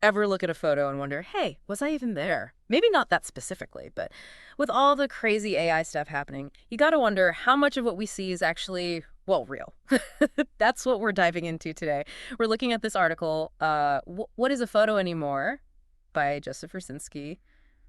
Ever look at a photo and wonder, hey, was I even there? Maybe not that specifically, but with all the crazy AI stuff happening, you got to wonder how much of what we see is actually, well, real. That's what we're diving into today. We're looking at this article, What is a Photo Anymore? By Joseph Raczynski.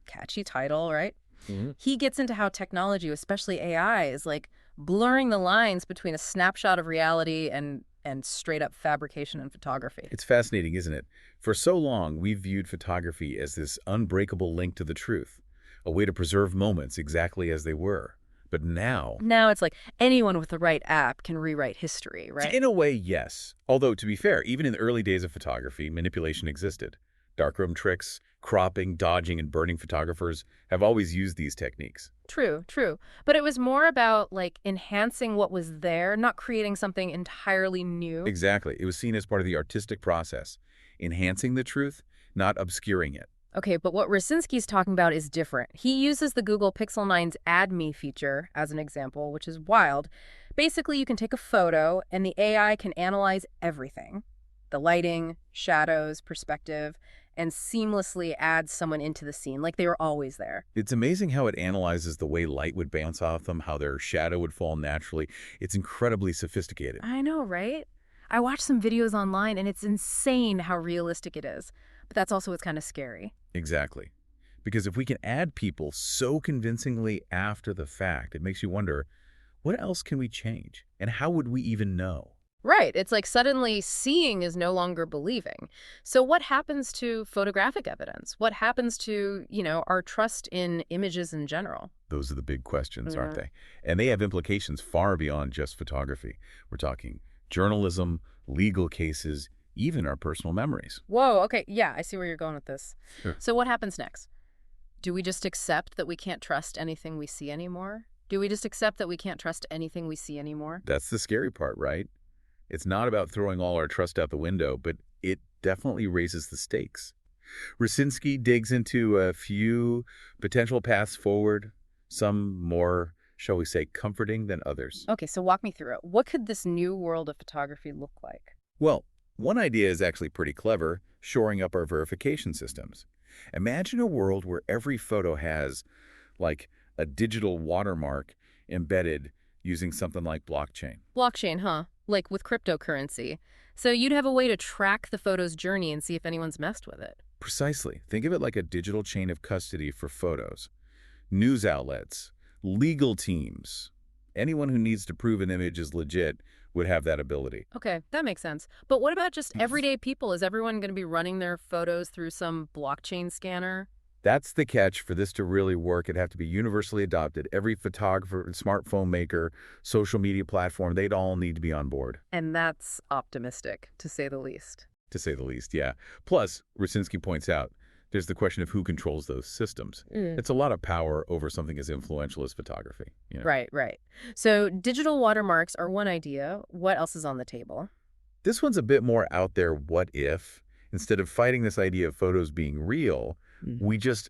Catchy title, right? Hmm. He gets into how technology, especially AI, is like blurring the lines between a snapshot of reality and straight up fabrication and photography. It's fascinating, isn't it? For so long, we've viewed photography as this unbreakable link to the truth, a way to preserve moments exactly as they were. But now, Now it's like anyone with the right app can rewrite history, right? in a way, yes. Although, to be fair, even in the early days of photography, manipulation existed. Darkroom tricks, cropping, dodging, and burning photographers have always used these techniques. True, true. But it was more about like enhancing what was there, not creating something entirely new. Exactly. It was seen as part of the artistic process, enhancing the truth, not obscuring it. Okay, but what Raczynski's talking about is different. He uses the Google Pixel 9's Add Me feature as an example, which is wild. Basically, you can take a photo and the AI can analyze everything. The lighting, shadows, perspective, and seamlessly add someone into the scene like they were always there. It's amazing how it analyzes the way light would bounce off them, how their shadow would fall naturally. It's incredibly sophisticated. I know, right? I watched some videos online and it's insane how realistic it is. But that's also what's kind of scary. Exactly. Because if we can add people so convincingly after the fact, it makes you wonder, what else can we change? And how would we even know? Right. It's like suddenly seeing is no longer believing. So what happens to photographic evidence? What happens to, our trust in images in general? Those are the big questions, aren't Yeah. they? And they have implications far beyond just photography. We're talking journalism, legal cases, even our personal memories. Whoa, okay. Yeah, I see where you're going with this. Sure. So what happens next? Do we just accept that we can't trust anything we see anymore? Do we just accept that we can't trust anything we see anymore? That's the scary part, right? It's not about throwing all our trust out the window, but it definitely raises the stakes. Raczynski digs into a few potential paths forward, some more, shall we say, comforting than others. Okay, so walk me through it. What could this new world of photography look like? Well, one idea is actually pretty clever, shoring up our verification systems. Imagine a world where every photo has, like, a digital watermark embedded using something like blockchain. Blockchain, huh? Like with cryptocurrency. So you'd have a way to track the photo's journey and see if anyone's messed with it. Precisely. Think of it like a digital chain of custody for photos. News outlets, legal teams, anyone who needs to prove an image is legit would have that ability. Okay, that makes sense. But what about just everyday people? Is everyone going to be running their photos through some blockchain scanner? That's the catch. For this to really work, it'd have to be universally adopted. Every photographer, smartphone maker, social media platform, they'd all need to be on board, And that's optimistic, to say the least. to say the least, yeah. Plus, Raczynski points out, there's the question of who controls those systems. It's a lot of power over something as influential as photography. Right, right. So digital watermarks are one idea. What else is on the table? This one's a bit more out there. What if, instead of fighting this idea of photos being real, we just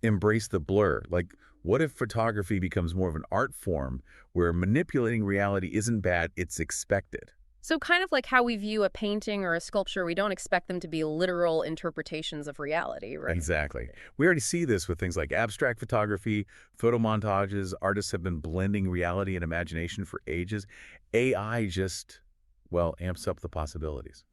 embrace the blur? Like, what if photography becomes more of an art form where manipulating reality isn't bad, it's expected? So kind of like how we view a painting or a sculpture, we don't expect them to be literal interpretations of reality, right? Exactly. We already see this with things like abstract photography, photo montages. Artists have been blending reality and imagination for ages. AI just, well, amps up the possibilities.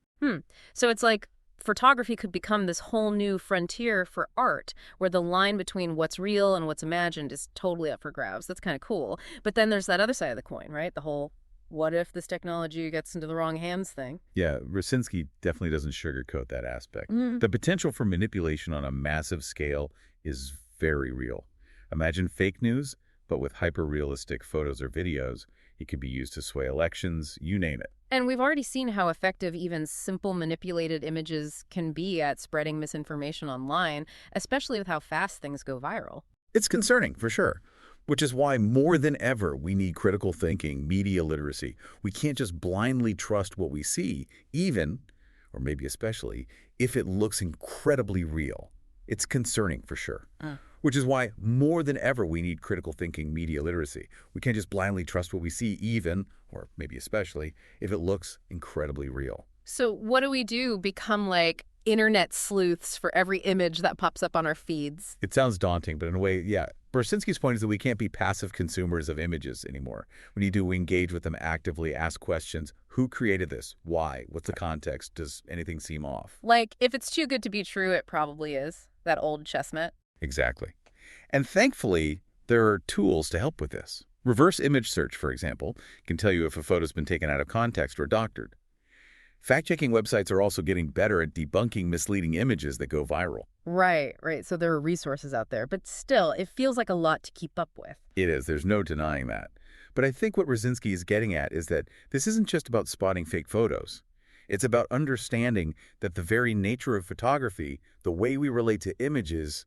So it's like photography could become this whole new frontier for art, where the line between what's real and what's imagined is totally up for grabs. That's kind of cool. But then there's that other side of the coin, right? The whole what if this technology gets into the wrong hands thing. Yeah, Raczynski definitely doesn't sugarcoat that aspect. Mm. The potential for manipulation on a massive scale is very real. Imagine fake news, but with hyper-realistic photos or videos. It could be used to sway elections, you name it. And we've already seen how effective even simple manipulated images can be at spreading misinformation online, especially with how fast things go viral. It's concerning, for sure. Which is why more than ever we need critical thinking, media literacy. We can't just blindly trust what we see, even, or maybe especially, if it looks incredibly real. It's concerning for sure. Which is why more than ever we need critical thinking, media literacy. We can't just blindly trust what we see, even, or maybe especially, if it looks incredibly real. So what do we do? Become like internet sleuths for every image that pops up on our feeds. It sounds daunting, but in a way, yeah. Raczynski's point is that we can't be passive consumers of images anymore. We need to engage with them actively, ask questions. Who created this? Why? What's the context? Does anything seem off? Like, if it's too good to be true, it probably is. That old chestnut. Exactly. And thankfully, there are tools to help with this. Reverse image search, for example, can tell you if a photo's been taken out of context or doctored. Fact-checking websites are also getting better at debunking misleading images that go viral. Right, right. So there are resources out there. But still, it feels like a lot to keep up with. It is. There's no denying that. But I think what Raczynski is getting at is that this isn't just about spotting fake photos. It's about understanding that the very nature of photography, the way we relate to images,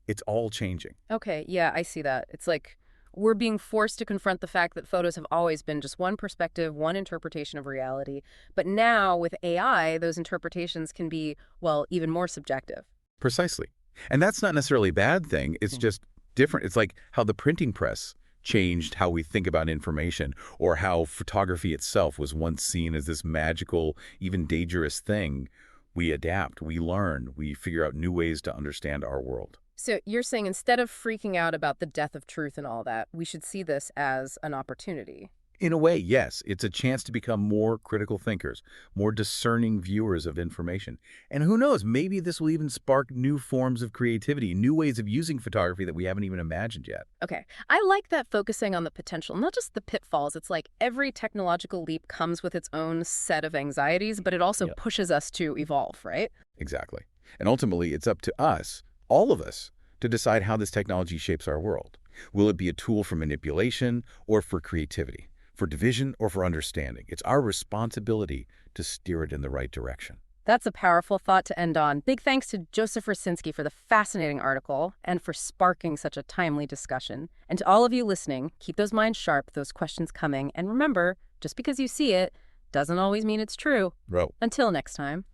it's all changing. Okay, yeah, I see that. It's like we're being forced to confront the fact that photos have always been just one perspective, one interpretation of reality. But now, with AI, those interpretations can be, well, even more subjective. Precisely. And that's not necessarily a bad thing. It's just different. It's like how the printing press changed how we think about information, or how photography itself was once seen as this magical, even dangerous thing. We adapt, we learn, we figure out new ways to understand our world. So you're saying instead of freaking out about the death of truth and all that, we should see this as an opportunity. In a way, yes, it's a chance to become more critical thinkers, more discerning viewers of information. And who knows, maybe this will even spark new forms of creativity, new ways of using photography that we haven't even imagined yet. Okay, I like that focusing on the potential, not just the pitfalls. It's like every technological leap comes with its own set of anxieties, but it also pushes us to evolve, right? Exactly. And ultimately, it's up to us, all of us, to decide how this technology shapes our world. Will it be a tool for manipulation or for creativity? For division or for understanding? It's our responsibility to steer it in the right direction. That's a powerful thought to end on. Big thanks to Joseph Raczynski for the fascinating article and for sparking such a timely discussion. And to all of you listening, keep those minds sharp, those questions coming. And remember, just because you see it doesn't always mean it's true. Bro. Until next time.